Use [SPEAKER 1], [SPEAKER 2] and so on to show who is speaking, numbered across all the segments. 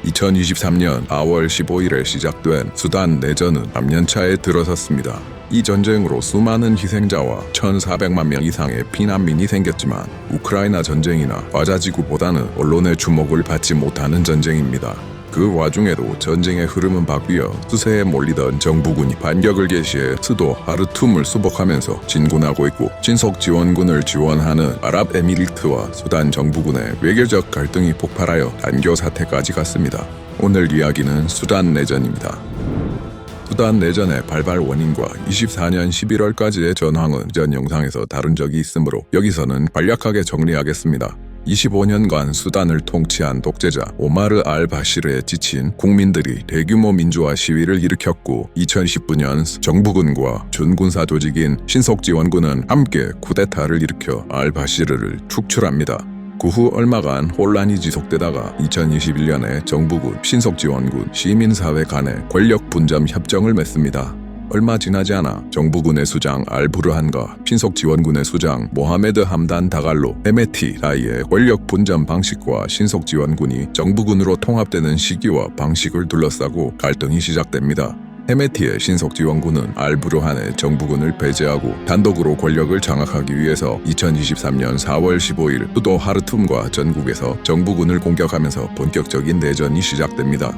[SPEAKER 1] 2023년 4월 15일에 시작된 수단 내전은 3년차에 들어섰습니다. 이 전쟁으로 수많은 희생자와 1,400만 명 이상의 피난민이 생겼지만 우크라이나 전쟁이나 과자지구보다는 언론의 주목을 받지 못하는 전쟁입니다. 그 와중에도 전쟁의 흐름은 바뀌어 수세에 몰리던 정부군이 반격을 개시해 수도 하르툼을 수복하면서 진군하고 있고 신속 지원군을 지원하는 아랍에미리트와 수단 정부군의 외교적 갈등이 폭발하여 단교 사태까지 갔습니다. 오늘 이야기는 수단 내전입니다. 수단 내전의 발발 원인과 24년 11월까지의 전황은 전 영상에서 다룬 적이 있으므로 여기서는 간략하게 정리하겠습니다. 25년간 수단을 통치한 독재자 오마르 알-바시르에 지친 국민들이 대규모 민주화 시위를 일으켰고 2019년 정부군과 준군사 조직인 신속지원군은 함께 쿠데타를 일으켜 알-바시르를 축출합니다. 그 후 얼마간 혼란이 지속되다가 2021년에 정부군, 신속지원군, 시민사회 간의 권력 분점 협정을 맺습니다. 얼마 지나지 않아 정부군의 수장 알부르한과 신속지원군의 수장 모하메드 함단 다갈로 헤메티 사이의 권력 분점 방식과 신속지원군이 정부군으로 통합되는 시기와 방식을 둘러싸고 갈등이 시작됩니다. 헤메티의 신속지원군은 알부르한의 정부군을 배제하고 단독으로 권력을 장악하기 위해서 2023년 4월 15일 수도 하르툼과 전국에서 정부군을 공격하면서 본격적인 내전이 시작됩니다.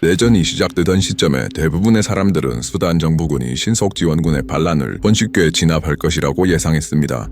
[SPEAKER 1] 내전이 시작되던 시점에 대부분의 사람들은 수단 정부군이 신속지원군의 반란을 손쉽게 진압할 것이라고 예상했습니다.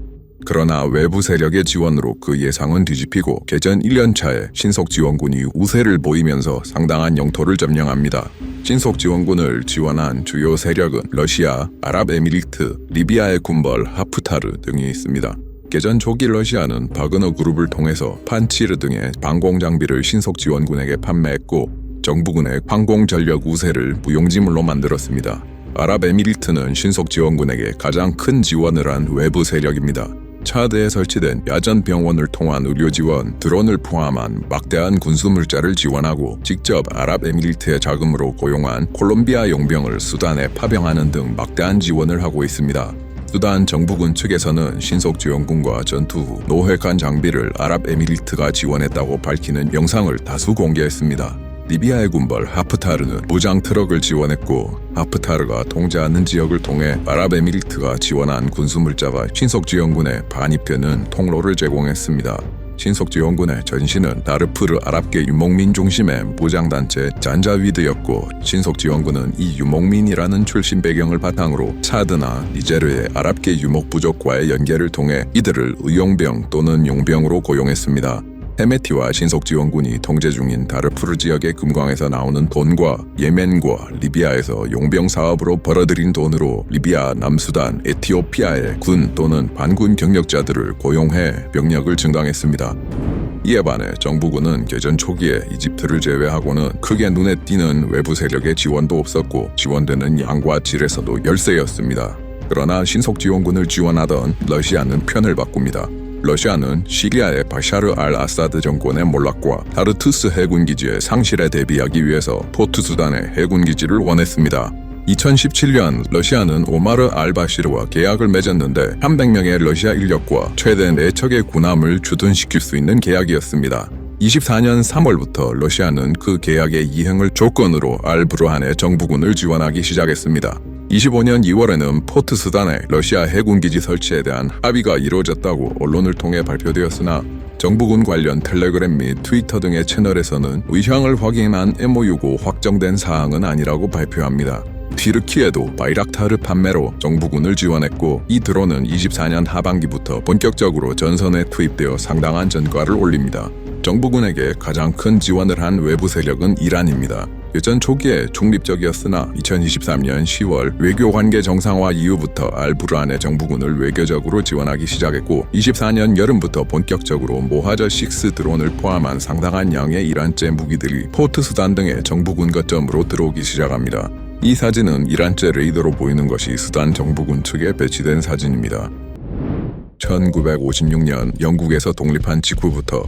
[SPEAKER 1] 그러나 외부 세력의 지원으로 그 예상은 뒤집히고 개전 1년차에 신속지원군이 우세를 보이면서 상당한 영토를 점령합니다. 신속지원군을 지원한 주요 세력은 러시아, 아랍에미리트, 리비아의 군벌 하프타르 등이 있습니다. 개전 초기 러시아는 바그너 그룹을 통해서 판치르 등의 방공장비를 신속지원군에게 판매했고 정부군의 항공전력 우세를 무용지물로 만들었습니다. 아랍에미리트는 신속지원군에게 가장 큰 지원을 한 외부 세력입니다. 차드에 설치된 야전병원을 통한 의료지원, 드론을 포함한 막대한 군수물자를 지원하고 직접 아랍에미리트의 자금으로 고용한 콜롬비아 용병을 수단에 파병하는 등 막대한 지원을 하고 있습니다. 수단 정부군 측에서는 신속지원군과 전투 후 노획한 장비를 아랍에미리트가 지원했다고 밝히는 영상을 다수 공개했습니다. 리비아의 군벌 하프타르는 무장 트럭을 지원했고 하프타르가 통제하는 지역을 통해 아랍에미리트가 지원한 군수물자가 신속지원군에 반입되는 통로를 제공했습니다. 신속지원군의 전신은 다르푸르 아랍계 유목민 중심의 무장단체 잔자위드였고 신속지원군은 이 유목민이라는 출신 배경을 바탕으로 차드나 니제르의 아랍계 유목부족과의 연계를 통해 이들을 의용병 또는 용병으로 고용했습니다. 헤메티와 신속지원군이 통제 중인 다르푸르 지역의 금광에서 나오는 돈과 예멘과 리비아에서 용병 사업으로 벌어들인 돈으로 리비아, 남수단, 에티오피아의 군 또는 반군 경력자들을 고용해 병력을 증강했습니다. 이에 반해 정부군은 개전 초기에 이집트를 제외하고는 크게 눈에 띄는 외부 세력의 지원도 없었고 지원되는 양과 질에서도 열세였습니다. 그러나 신속지원군을 지원하던 러시아는 편을 바꿉니다. 러시아는 시리아의 바샤르 알-아사드 정권의 몰락과 타르투스 해군기지의 상실에 대비하기 위해서 포트 수단의 해군기지를 원했습니다. 2017년 러시아는 오마르 알-바시르와 계약을 맺었는데 300명의 러시아 인력과 최대 4척의 군함을 주둔시킬 수 있는 계약이었습니다. 24년 3월부터 러시아는 그 계약의 이행을 조건으로 알부르한의 정부군을 지원하기 시작했습니다. 25년 2월에는 포트 수단에 러시아 해군기지 설치에 대한 합의가 이루어졌다고 언론을 통해 발표되었으나 정부군 관련 텔레그램 및 트위터 등의 채널에서는 의향을 확인한 MOU고 확정된 사항은 아니라고 발표합니다. 튀르키예도 바이락타르 판매로 정부군을 지원했고 이 드론은 24년 하반기부터 본격적으로 전선에 투입되어 상당한 전과를 올립니다. 정부군에게 가장 큰 지원을 한 외부 세력은 이란입니다. 개전 초기에 중립적이었으나 2023년 10월 외교관계 정상화 이후부터 알부르한의 정부군을 외교적으로 지원하기 시작했고 24년 여름부터 본격적으로 모하저6 드론을 포함한 상당한 양의 이란제 무기들이 포트 수단 등의 정부군 거점으로 들어오기 시작합니다. 이 사진은 이란제 레이더로 보이는 것이 수단 정부군 측에 배치된 사진입니다. 1956년 영국에서 독립한 직후부터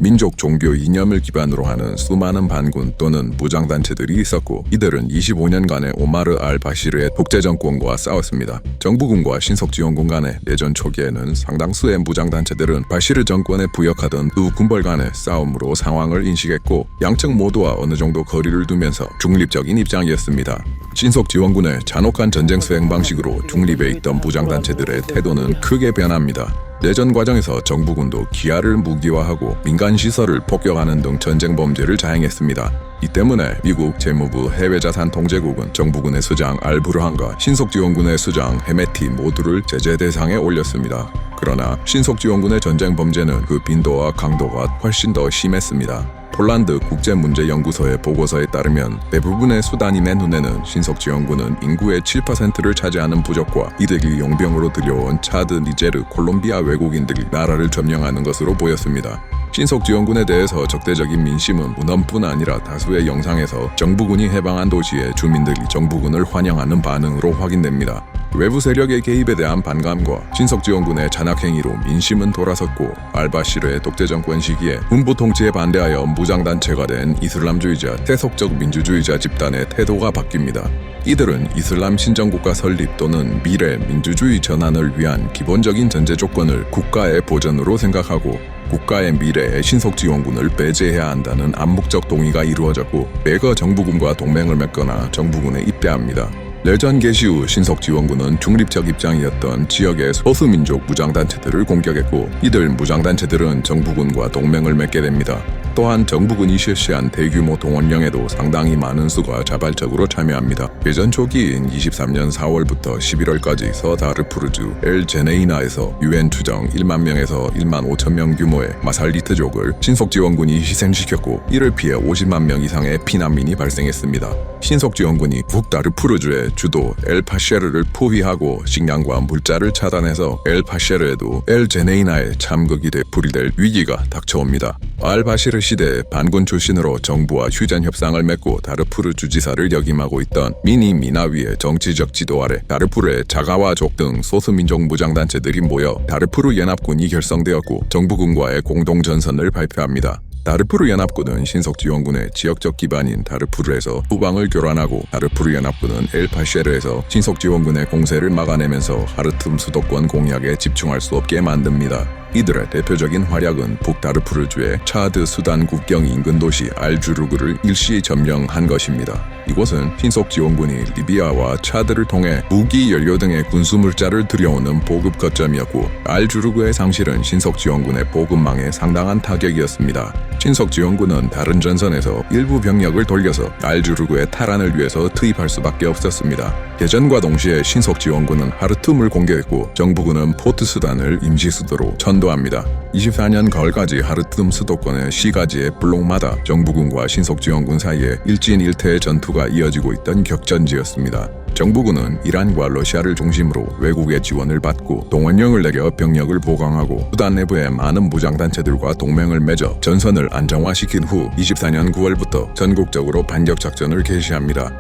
[SPEAKER 1] 민족 종교 이념을 기반으로 하는 수많은 반군 또는 무장단체들이 있었고 이들은 25년간의 오마르 알-바시르의 독재 정권과 싸웠습니다. 정부군과 신석지원군 간의 내전 초기에는 상당수의 무장단체들은 바시르 정권에 부역하던 두 군벌 간의 싸움으로 상황을 인식했고 양측 모두와 어느 정도 거리를 두면서 중립적인 입장이었습니다. 신석지원군의 잔혹한 전쟁 수행 방식으로 중립에 있던 무장단체들의 태도는 크게 변합니다. 내전 과정에서 정부군도 기아를 무기화하고 민간 시설을 폭격하는 등 전쟁 범죄를 자행했습니다. 이 때문에 미국 재무부 해외자산 통제국은 정부군의 수장 알부르한과 신속지원군의 수장 헤메티 모두를 제재 대상에 올렸습니다. 그러나 신속지원군의 전쟁 범죄는 그 빈도와 강도가 훨씬 더 심했습니다. 폴란드 국제문제연구소의 보고서에 따르면 대부분의 수다님의 눈에는 신석지원군은 인구의 7%를 차지하는 부족과 이들이 용병으로 들여온 차드, 니제르, 콜롬비아 외국인들이 나라를 점령하는 것으로 보였습니다. 신석지원군에 대해서 적대적인 민심은 문헌뿐 아니라 다수의 영상에서 정부군이 해방한 도시의 주민들이 정부군을 환영하는 반응으로 확인됩니다. 외부 세력의 개입에 대한 반감과 신석지원군의 잔악행위로 민심은 돌아섰고 알바시르의 독재 정권 시기에 군부 통치에 반대하여 무장단체가 된 이슬람주의자 세속적 민주주의자 집단의 태도가 바뀝니다. 이들은 이슬람 신정국가 설립 또는 미래 민주주의 전환을 위한 기본적인 전제 조건을 국가의 보전으로 생각하고 국가의 미래에 신석지원군을 배제해야 한다는 암묵적 동의가 이루어졌고 매거 정부군과 동맹을 맺거나 정부군에 입대합니다. 내전 개시 후 신석지원군은 중립적 입장이었던 지역의 소수민족 무장단체들을 공격했고 이들 무장단체들은 정부군과 동맹을 맺게 됩니다. 또한 정부군이 실시한 대규모 동원령에도 상당히 많은 수가 자발적으로 참여합니다. 개전 초기인 23년 4월부터 11월까지 서다르푸르주 엘 제네이나에서 유엔 추정 1만 명에서 1만 5천 명 규모의 마살리트족을 신석지원군이 희생시켰고 이를 피해 50만 명 이상의 피난민이 발생했습니다. 신석지원군이 북다르푸르주의 주도 엘-파쉐르를 포위하고 식량과 물자를 차단해서 엘-파쉐르에도 엘 제네이나의 참극이 되풀이될 위기가 닥쳐옵니다. 알-바시르 시대에 반군 출신으로 정부와 휴전 협상을 맺고 다르푸르 주지사를 역임하고 있던 미니 미나위의 정치적 지도 아래 다르푸르의 자가와족 등 소수민족 무장단체들이 모여 다르푸르 연합군이 결성되었고 정부군과의 공동전선을 발표합니다. 다르푸르 연합군은 신석지원군의 지역적 기반인 다르푸르에서 후방을 교란하고 다르푸르 연합군은 엘-파쉐르에서 신석지원군의 공세를 막아내면서 하르툼 수도권 공략에 집중할 수 없게 만듭니다. 이들의 대표적인 활약은 북다르푸르주의 차드 수단 국경 인근 도시 알주르그를 일시 점령한 것입니다. 이곳은 신석지원군이 리비아와 차드를 통해 무기, 연료 등의 군수물자를 들여오는 보급 거점이었고 알주르그의 상실은 신석지원군의 보급망에 상당한 타격이었습니다. 신석지원군은 다른 전선에서 일부 병력을 돌려서 알주르그의 탈환을 위해서 투입할 수밖에 없었습니다. 개전과 동시에 신석지원군은 하르툼을 공격했고 정부군은 포트 수단을 임시 수도로 전도합니다. 24년 가을까지 하르툼 수도권의 시가지의 블록마다 정부군과 신석지원군 사이에 일진일퇴의 전투가 이어지고 있던 격전지였습니다. 정부군은 이란과 러시아를 중심으로 외국의 지원을 받고 동원령을 내려 병력을 보강하고 수단 내부의 많은 무장단체들과 동맹을 맺어 전선을 안정화시킨 후 24년 9월부터 전국적으로 반격작전을 개시합니다.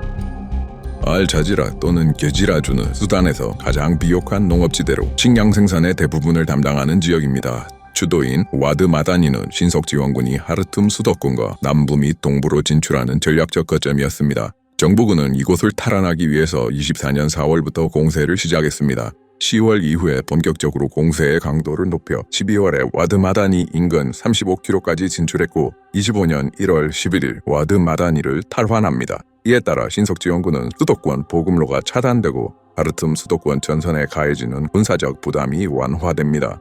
[SPEAKER 1] 알자지라 또는 게지라주는 수단에서 가장 비옥한 농업지대로 식량 생산의 대부분을 담당하는 지역입니다. 주도인 와드 마다니는 신석지원군이 하르툼 수도권과 남부 및 동부로 진출하는 전략적 거점이었습니다. 정부군은 이곳을 탈환하기 위해서 24년 4월부터 공세를 시작했습니다. 10월 이후에 본격적으로 공세의 강도를 높여 12월에 와드 마다니 인근 35km까지 진출했고 25년 1월 11일 와드 마다니를 탈환합니다. 이에 따라 신석지원군은 수도권 보급로가 차단되고 하르툼 수도권 전선에 가해지는 군사적 부담이 완화됩니다.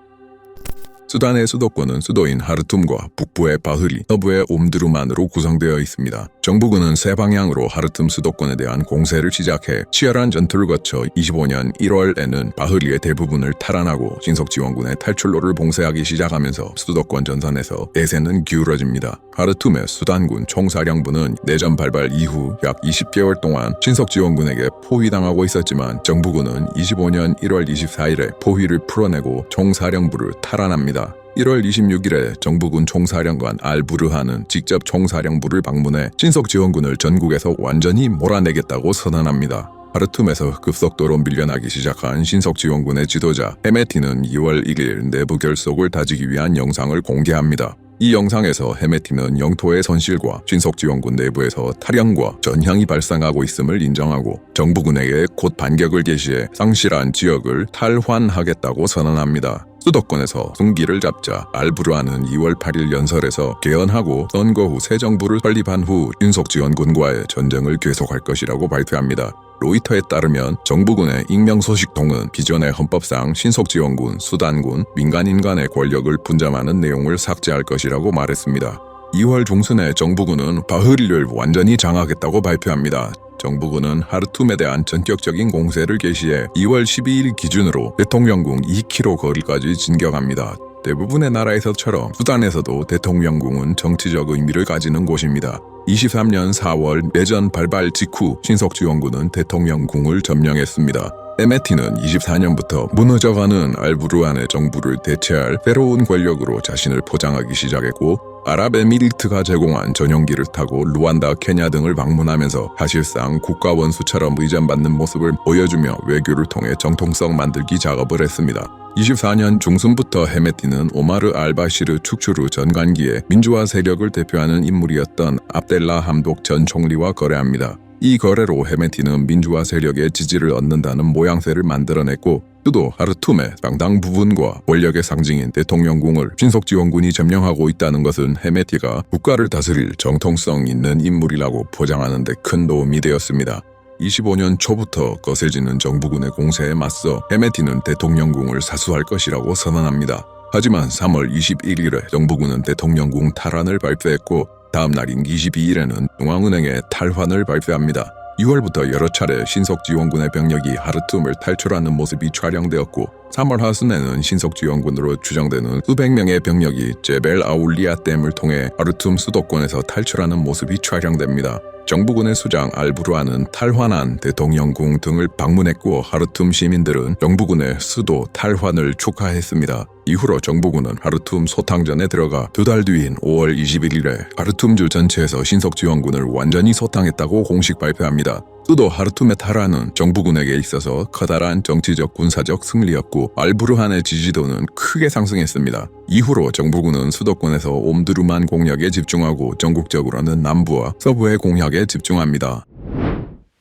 [SPEAKER 1] 수단의 수도권은 수도인 하르툼과 북부의 바흐리, 서부의 옴드루만으로 구성되어 있습니다. 정부군은 세 방향으로 하르툼 수도권에 대한 공세를 시작해 치열한 전투를 거쳐 25년 1월에는 바흐리의 대부분을 탈환하고 신석지원군의 탈출로를 봉쇄하기 시작하면서 수도권 전선에서 대세는 기울어집니다. 하르툼의 수단군 총사령부는 내전 발발 이후 약 20개월 동안 신석지원군에게 포위당하고 있었지만 정부군은 25년 1월 24일에 포위를 풀어내고 총사령부를 탈환합니다. 1월 26일에 정부군 총사령관 알부르하는 직접 총사령부를 방문해 신석지원군을 전국에서 완전히 몰아내겠다고 선언합니다. 하르툼에서 급속도로 밀려나기 시작한 신석지원군의 지도자 헤메티는 2월 1일 내부 결속을 다지기 위한 영상을 공개합니다. 이 영상에서 헤메티는 영토의 손실과 신속지원군 내부에서 탈영과 전향이 발생하고 있음을 인정하고 정부군에게 곧 반격을 개시해 상실한 지역을 탈환하겠다고 선언합니다. 수도권에서 승기를 잡자 알부르아는 2월 8일 연설에서 개헌하고 선거 후 새 정부를 설립한 후 신속지원군과의 전쟁을 계속할 것이라고 발표합니다. 로이터에 따르면 정부군의 익명소식통은 기존의 헌법상 신속지원군, 수단군, 민간인 간의 권력을 분점하는 내용을 삭제할 것이라고 말했습니다. 2월 중순에 정부군은 바흐리를 완전히 장악했다고 발표합니다. 정부군은 하르툼에 대한 전격적인 공세를 개시해 2월 12일 기준으로 대통령궁 2km 거리까지 진격합니다. 대부분의 나라에서처럼 수단에서도 대통령궁은 정치적 의미를 가지는 곳입니다. 23년 4월 내전 발발 직후 신속지원군은 대통령궁을 점령했습니다. 헤메티는 24년부터 무너져가는 알부르안의 정부를 대체할 새로운 권력으로 자신을 포장하기 시작했고 아랍에미리트가 제공한 전용기를 타고 루안다, 케냐 등을 방문하면서 사실상 국가 원수처럼 의존받는 모습을 보여주며 외교를 통해 정통성 만들기 작업을 했습니다. 24년 중순부터 헤메티는 오마르 알바시르 축출 후 전간기에 민주화 세력을 대표하는 인물이었던 압델라 함독 전 총리와 거래합니다. 이 거래로 헤메티는 민주화 세력의 지지를 얻는다는 모양새를 만들어냈고 수도 하르툼의 상당 부분과 권력의 상징인 대통령궁을 신속지원군이 점령하고 있다는 것은 헤메티가 국가를 다스릴 정통성 있는 인물이라고 포장하는 데 큰 도움이 되었습니다. 25년 초부터 거세지는 정부군의 공세에 맞서 헤메티는 대통령궁을 사수할 것이라고 선언합니다. 하지만 3월 21일에 정부군은 대통령궁 탈환을 발표했고 다음 날인 22일에는 중앙은행의 탈환을 발표합니다. 6월부터 여러 차례 신속지원군의 병력이 하르툼을 탈출하는 모습이 촬영되었고 3월 하순에는 신속지원군으로 추정되는 수백 명의 병력이 제벨 아울리아 댐을 통해 하르툼 수도권에서 탈출하는 모습이 촬영됩니다. 정부군의 수장 알부르아는 탈환한 대통령궁 등을 방문했고 하르툼 시민들은 정부군의 수도 탈환을 축하했습니다. 이후로 정부군은 하르툼 소탕전에 들어가 두 달 뒤인 5월 21일에 하르툼주 전체에서 신속지원군을 완전히 소탕했다고 공식 발표합니다. 수도 하르툼의 탈환은 정부군에게 있어서 커다란 정치적 군사적 승리였고 알부르한의 지지도는 크게 상승했습니다. 이후로 정부군은 수도권에서 옴두르만 공략에 집중하고 전국적으로는 남부와 서부의 공략에 집중합니다.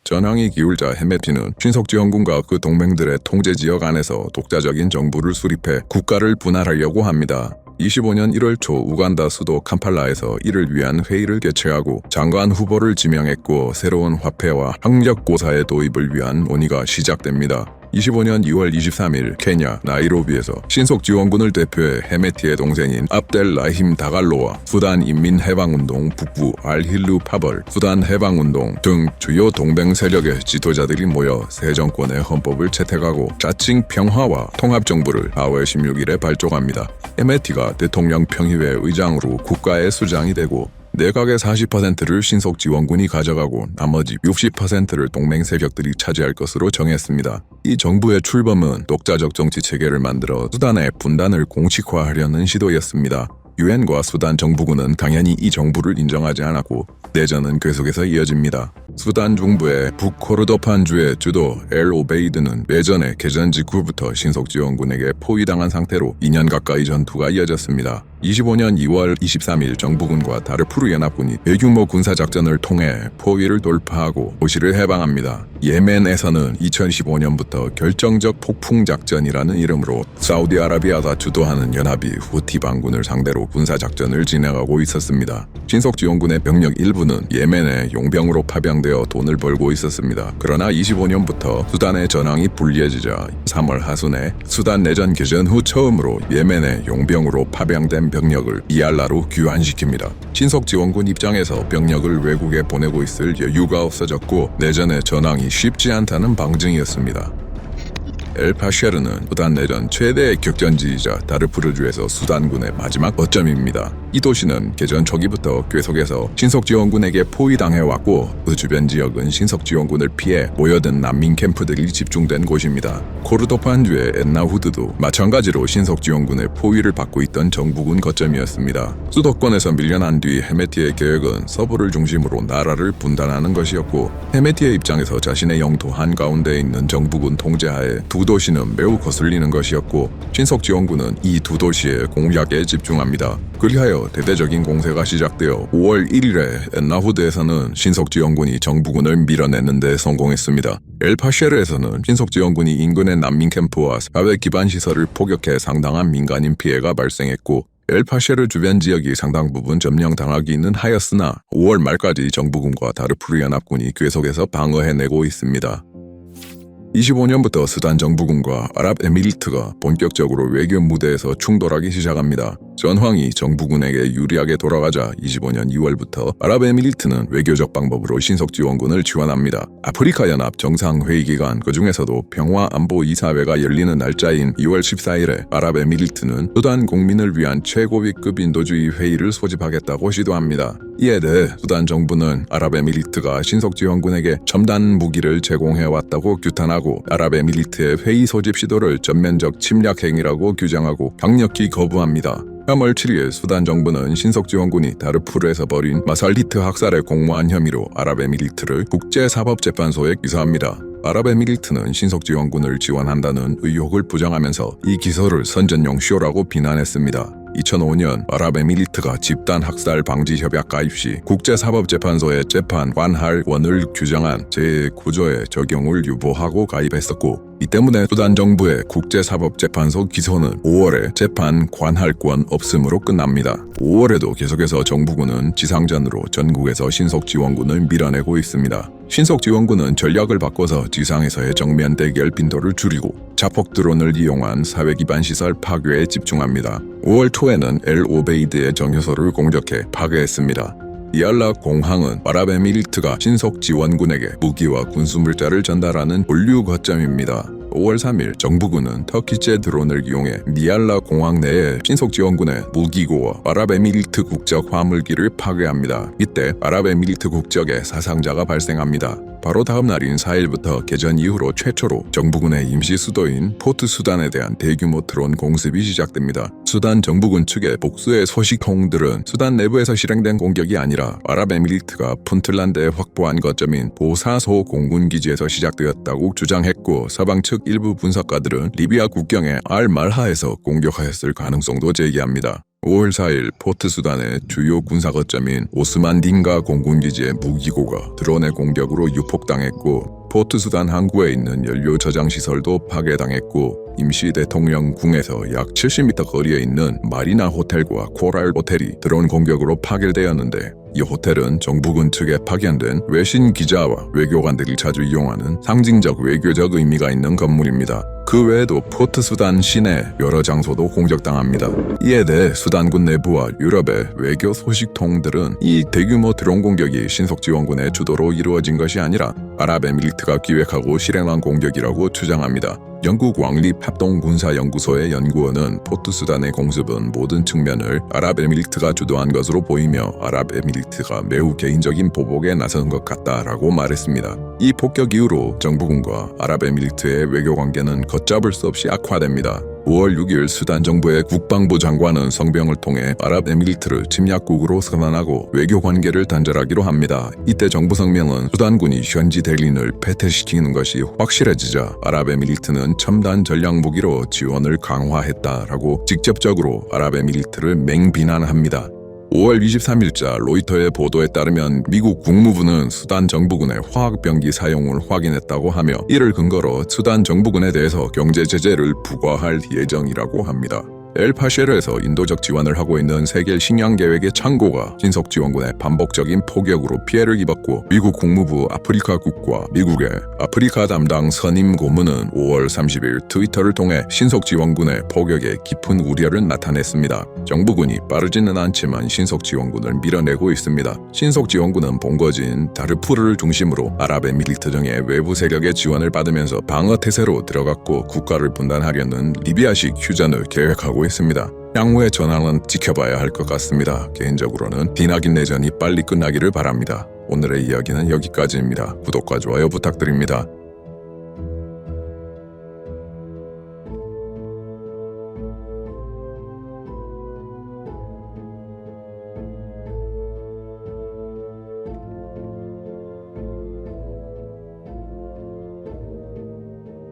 [SPEAKER 1] 전황이 기울자 헤메티는 신속지원군과 그 동맹들의 통제지역 안에서 독자적인 정부를 수립해 국가를 분할하려고 합니다. 25년 1월 초 우간다 수도 캄팔라에서 이를 위한 회의를 개최하고 장관 후보를 지명했고 새로운 화폐와 학력고사의 도입을 위한 논의가 시작됩니다. 25년 2월 23일 케냐 나이로비에서 신속지원군을 대표해 헤메티의 동생인 압델라힘 다갈로와 수단 인민해방운동 북부 알힐루 파벌, 수단 해방운동 등 주요 동맹 세력의 지도자들이 모여 새 정권의 헌법을 채택하고 자칭 평화와 통합정부를 4월 16일에 발족합니다. 헤메티가 대통령 평의회 의장으로 국가의 수장이 되고 내각의 40%를 신속지원군이 가져가고 나머지 60%를 동맹 세력들이 차지할 것으로 정했습니다. 이 정부의 출범은 독자적 정치체계를 만들어 수단의 분단을 공식화하려는 시도였습니다. 유엔과 수단 정부군은 당연히 이 정부를 인정하지 않았고 내전은 계속해서 이어집니다. 수단 중부의 북코르도판주의 주도 엘 오베이드는 내전의 개전 직후부터 신속지원군에게 포위당한 상태로 2년 가까이 전투가 이어졌습니다. 25년 2월 23일 정부군과 다르푸르 연합군이 대규모 군사작전을 통해 포위를 돌파하고 도시를 해방합니다. 예멘에서는 2015년부터 결정적 폭풍작전이라는 이름으로 사우디아라비아가 주도하는 연합이 후티 반군을 상대로 군사작전을 진행하고 있었습니다. 신속지원군의 병력 일부는 예멘에 용병으로 파병되어 돈을 벌고 있었습니다. 그러나 25년부터 수단의 전황이 불리해지자 3월 하순에 수단 내전 개전 후 처음으로 예멘에 용병으로 파병된 병력을 이알라로 귀환시킵니다. 신속지원군 입장에서 병력을 외국에 보내고 있을 여유가 없어졌고 내전의 전황이 쉽지 않다는 방증이었습니다. 엘파쉐르는 수단 내전 최대의 격전지이자 다르푸르주에서 수단군의 마지막 거점입니다. 이 도시는 개전 초기부터 계속해서 신속지원군에게 포위당해왔고 그 주변 지역은 신속지원군을 피해 모여든 난민 캠프들이 집중된 곳입니다. 코르도판주의 엔나후드도 마찬가지로 신속지원군의 포위를 받고 있던 정부군 거점이었습니다. 수도권에서 밀려난 뒤 헤메티의 계획은 서부를 중심으로 나라를 분단하는 것이었고 헤메티의 입장에서 자신의 영토 한가운데에 있는 정부군 통제하에 두 도시는 매우 거슬리는 것이었고 신속지원군은 이 두 도시의 공략에 집중합니다. 그리하여 지역에서 대대적인 공세가 시작되어 5월 1일에 엔나후드에서는 신석지원군이 정부군을 밀어내는 데 성공했습니다. 엘파쉐르에서는 신석지원군이 인근의 난민 캠프와 사회 기반 시설을 폭격해 상당한 민간인 피해가 발생했고 엘파쉐르 주변 지역이 상당 부분 점령당하기는 하였으나 5월 말까지 정부군과 다르푸르 연합군이 계속해서 방어해내고 있습니다. 25년부터 수단 정부군과 아랍에미리트가 본격적으로 외교 무대에서 충돌하기 시작합니다. 전황이 정부군에게 유리하게 돌아가자 25년 2월부터 아랍에미리트는 외교적 방법으로 신석지원군을 지원합니다. 아프리카 연합 정상회의 기간 그중에서도 평화안보이사회가 열리는 날짜인 2월 14일에 아랍에미리트는 수단 국민을 위한 최고위급 인도주의 회의를 소집하겠다고 시도합니다. 이에 대해 수단 정부는 아랍에미리트가 신석지원군에게 첨단 무기를 제공해왔다고 규탄하고 아랍에미리트의 회의 소집 시도를 전면적 침략 행위라고 규정하고 강력히 거부합니다. 3월 7일 수단 정부는 신석지원군이 다르푸르에서 벌인 마살리트 학살에 공모한 혐의로 아랍에미리트를 국제사법재판소에 기소합니다. 아랍에미리트는 신석지원군을 지원한다는 의혹을 부정하면서 이 기소를 선전용 쇼라고 비난했습니다. 2005년 아랍에미리트가 집단 학살 방지 협약 가입 시 국제사법재판소의 재판 관할 원을 규정한 제9조의 적용을 유보하고 가입했었고 이 때문에 수단 정부의 국제사법재판소 기소는 5월에 재판 관할권 없음으로 끝납니다. 5월에도 계속해서 정부군은 지상전으로 전국에서 신석지원군을 밀어내고 있습니다. 신석지원군은 전략을 바꿔서 지상에서의 정면 대결 빈도를 줄이고 자폭 드론을 이용한 사회 기반 시설 파괴에 집중합니다. 5월 초에는 엘-오베이드의 정유소를 공격해 파괴했습니다. 디알라 공항은 아랍에미리트가 신석지원군에게 무기와 군수물자를 전달하는 본류 거점입니다. 5월 3일 정부군은 터키제 드론을 이용해 니알라 공항 내에 신석지원군의 무기고와 아랍에미리트 국적 화물기를 파괴합니다. 이때 아랍에미리트 국적의 사상자가 발생합니다. 바로 다음 날인 4일부터 개전 이후로 최초로 정부군의 임시 수도인 포트 수단에 대한 대규모 드론 공습이 시작됩니다. 수단 정부군 측의 복수의 소식통들은 수단 내부에서 실행된 공격이 아니라 아랍에미리트가 푼틀란드에 확보한 거점인 보사소 공군기지에서 시작되었다고 주장했고 서방 측 일부 분석가들은 리비아 국경의 알-말하에서 공격하였을 가능성도 제기합니다. 5월 4일 포트 수단의 주요 군사 거점인 오스만 딩가 공군기지의 무기고가 드론의 공격으로 유폭당했고 포트 수단 항구에 있는 연료 저장 시설도 파괴당했고 임시 대통령궁에서 약 70m 거리에 있는 마리나 호텔과 코랄 호텔이 드론 공격으로 파괴되었는데 이 호텔은 정부군 측에 파견된 외신 기자와 외교관들이 자주 이용하는 상징적 외교적 의미가 있는 건물입니다. 그 외에도 포트 수단 시내 여러 장소도 공격당합니다. 이에 대해 수단군 내부와 유럽의 외교 소식통들은 이 대규모 드론 공격이 신석지원군의 주도로 이루어진 것이 아니라 아랍에미리트가 기획하고 실행한 공격이라고 주장합니다. 영국 왕립 합동군사연구소의 연구원은 포트 수단의 공습은 모든 측면을 아랍에미리트가 주도한 것으로 보이며 아랍에미리트가 매우 개인적인 보복에 나선 것 같다라고 말했습니다. 이 폭격 이후로 정부군과 아랍에미리트의 외교관계는 걷잡을 수 없이 악화됩니다. 5월 6일 수단 정부의 국방부 장관은 성명을 통해 아랍에미리트를 침략국으로 선언하고 외교 관계를 단절하기로 합니다. 이때 정부 성명은 수단군이 현지 대리인을 패퇴시키는 것이 확실해지자 아랍에미리트는 첨단 전략 무기로 지원을 강화했다라고 직접적으로 아랍에미리트를 맹비난합니다. 5월 23일자 로이터의 보도에 따르면 미국 국무부는 수단 정부군의 화학병기 사용을 확인했다고 하며 이를 근거로 수단 정부군에 대해서 경제 제재를 부과할 예정이라고 합니다. 엘파쉐르에서 인도적 지원을 하고 있는 세계 식량 계획의 창고가 신석지원군의 반복적인 포격으로 피해를 입었고 미국 국무부 아프리카국과 미국의 아프리카 담당 선임 고문은 5월 30일 트위터를 통해 신석지원군의 포격에 깊은 우려를 나타냈습니다. 정부군이 빠르지는 않지만 신석지원군을 밀어내고 있습니다. 신석지원군은 본거지인 다르푸르를 중심으로 아랍에미리트 등의 외부 세력의 지원을 받으면서 방어 태세로 들어갔고 국가를 분단하려는 리비아식 휴전을 계획하고 있습니다. 향후의 전황은 지켜봐야 할 것 같습니다. 개인적으로는 디나긴 내전이 빨리 끝나기를 바랍니다. 오늘의 이야기는 여기까지입니다. 구독과 좋아요 부탁드립니다.